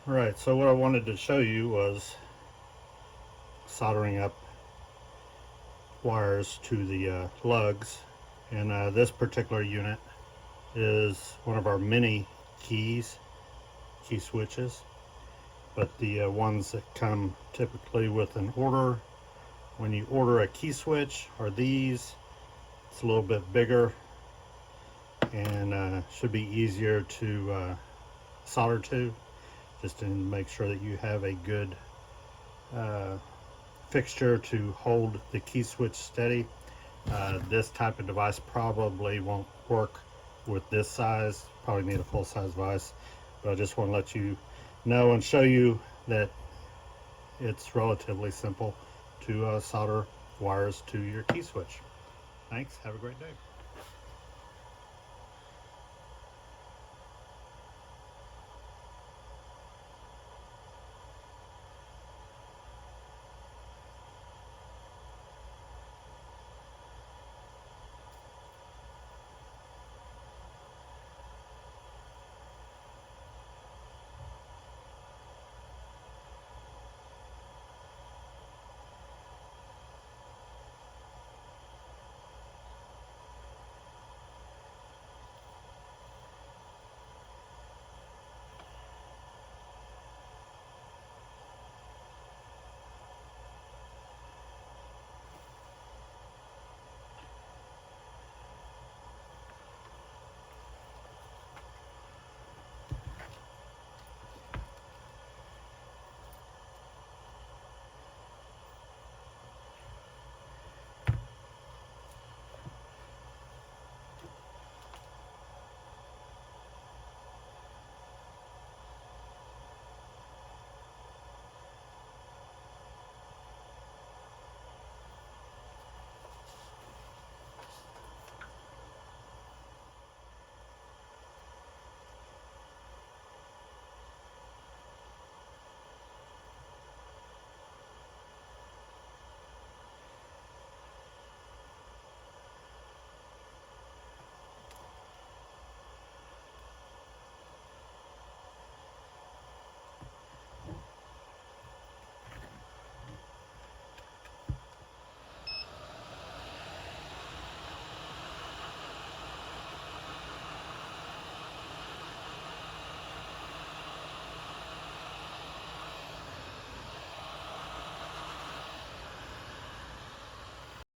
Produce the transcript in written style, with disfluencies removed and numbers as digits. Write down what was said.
Right, so what I wanted to show you was soldering up wires to the lugs. And this particular unit is one of our mini key switches, but the ones that come typically with an order when you order a key switch are these. It's a little bit bigger and should be easier to solder to, just to make sure that you have a good uh, fixture to hold the key switch steady. This type of device probably won't work with this size, probably need a full size vise, but I just want to let you know and show you that it's relatively simple to solder wires to your key switch. Thanks, have a great day.